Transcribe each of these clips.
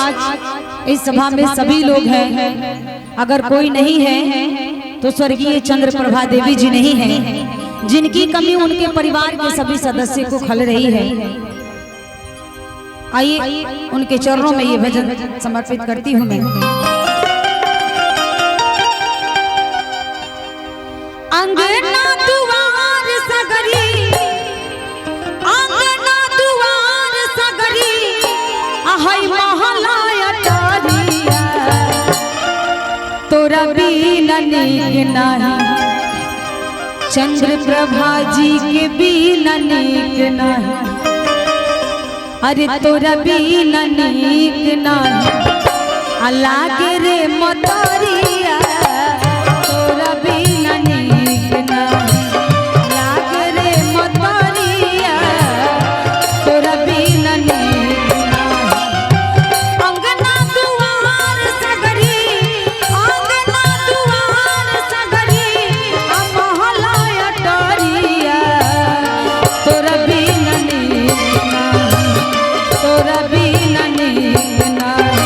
आज इस सभा में सभी लोग हैं, अगर कोई नहीं है तो स्वर्गीय चंद्रप्रभा देवी जी नहीं है, जिनकी कमी उनके परिवार के सभी सदस्य को खल रही है। आइए उनके चरणों में ये भजन समर्पित करती हूँ मैं। अंगना दुआर सगरी, अंगना दुआर सगरी, आहै महला अटारिया, तोरा बिना नीक नाही, चंद्रप्रभा जी के बिना नीक नाही, अरे तोरा बिना नीक नाही, लागे रे मतरिया, तोरा बिना नीक नाही, लागे रे मतरिया, तोरा बिना नीक नाही। अंगना दुआर सगरी, अंगना दुआर सगरी, महला अटारिया, तोरा बिना नीक नाही, तोरा बिना नीक नाही,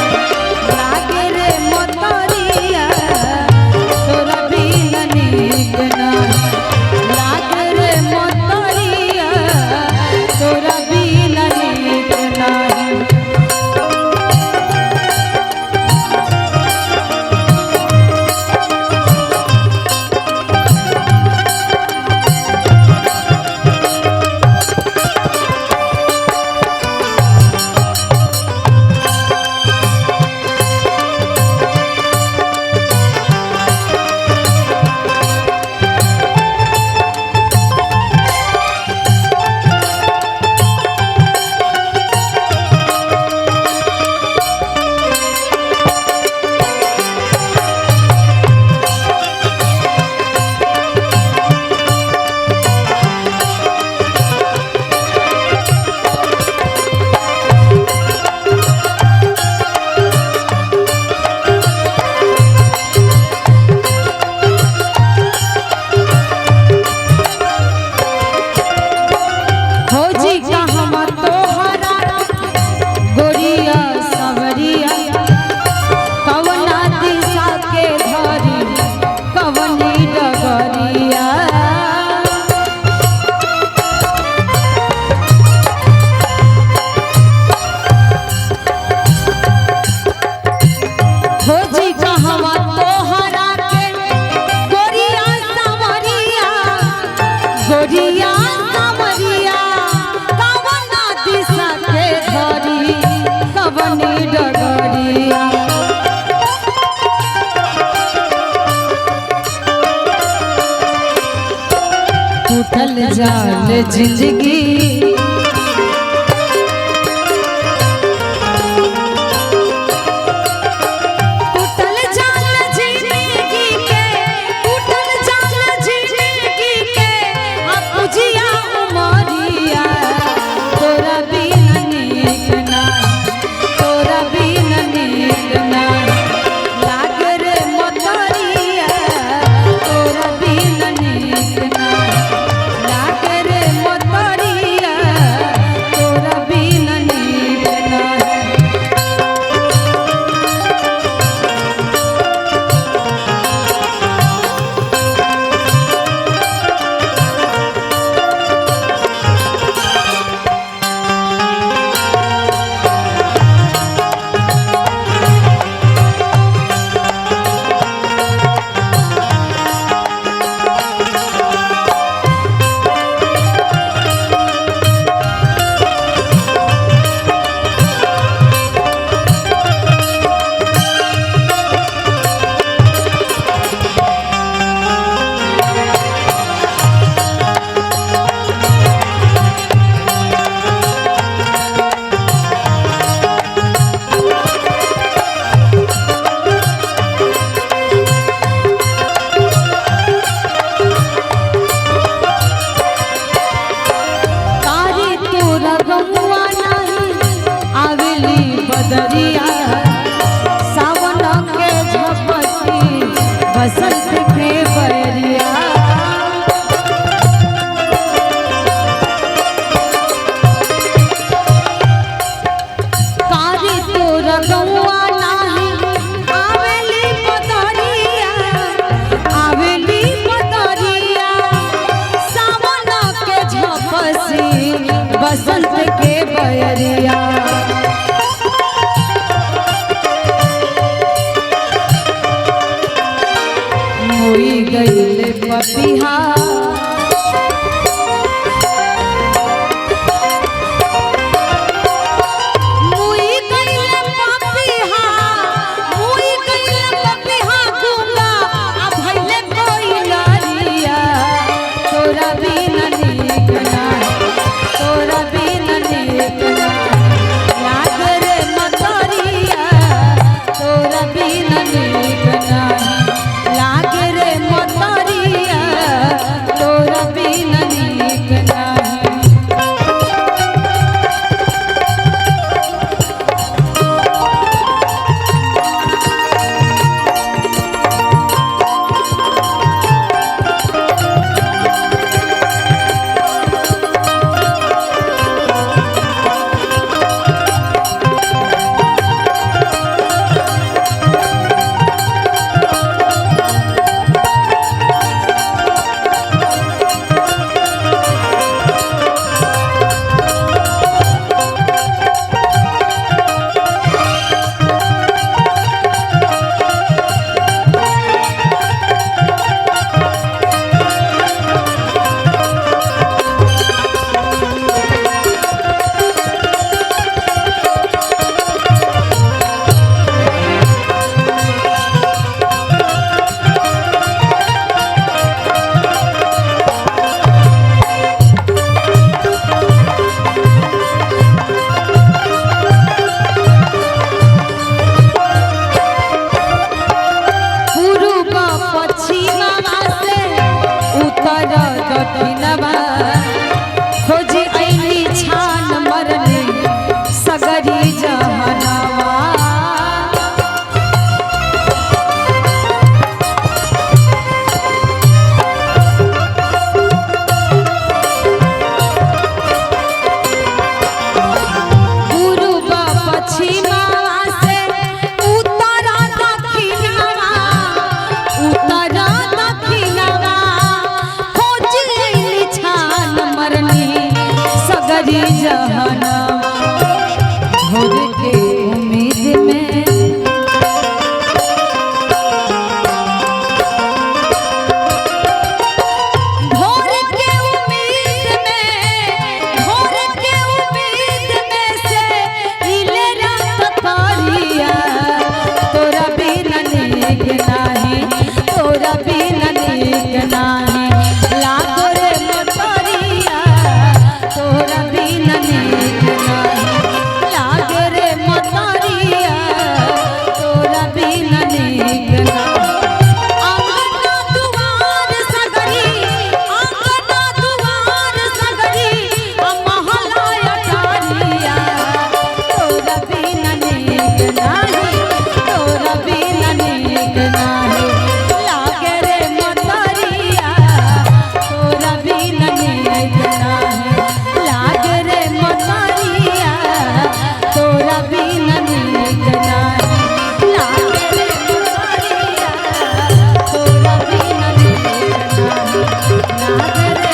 लागे रे मतरिया, तोरा बिना नीक नाही, लागे रे मतरिया, तोरा बिना नीक नाही। टूटल जाल जिंदगी, टूटल जाल जिंदगी के, टूटल जाल जिंदगी के, अपुजिया उमरिया, तोरा बिना नीक नाही, तोरा बिना नीक नाही, लागे रे मतरिया, तोरा बिना नीक नाही, लागे रे मतरिया, तोरा बिना नीक नाही। दरिया सावन के झपसी बसंत के बरिया कारी तोरा पपिहा खोजी ऐली छान मरने सगरी जहनवा पूर्व पश्चिमा से उत्तरा दक्षिणवा उत्तरा दक्षिणवा खोजी ऐली छान मरने सगरी जहनवा भोर के उम्मीद में भोर के उम्मीद में से इले रात तारिया तोरा बिना नीक नाही तोरा बिना नीक नाही लागो रे मोटरिया तोरा बिना नीक नाही लागे रे मोटरिया तोरा बिना नीक नाही आंगना दुआर सगरी महला अटारिया तोरा बिना नीक नाही तोरा बिना नीक नाही लागे रे मोटरिया तोरा बिना नीक नाही लागे रे मोटरिया तोरा बिना नीक नाही लागे रे मोटरिया तोरा बिना नीक नाही लागे रे